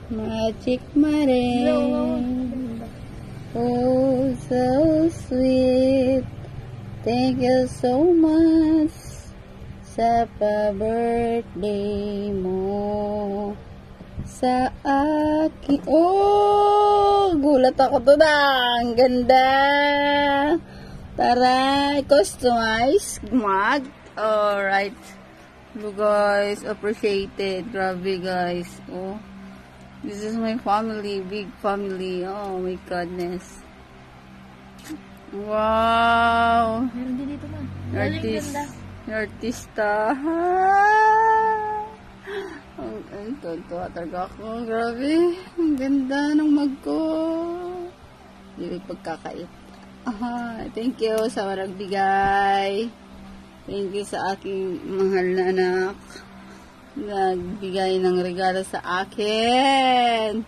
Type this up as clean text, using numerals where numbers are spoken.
Magic Marin. Oh, so sweet. Thank you so much sa pa-birthday mo sa akin. Oh, gulat ako to na. Ang ganda. Tara, customize mug. Alright. You guys, appreciated. Grabe guys. Oh, this is my family. Big family. Oh my goodness. Wow. Meron din dito na. Artista. Ay, tuwa talaga ako. Grabe. Ang ganda ng mug ko. Hindi pagkakait. Thank you sa nagbigay. Thank you sa aking mahal na anak. Nagbigay ng regalo sa akin.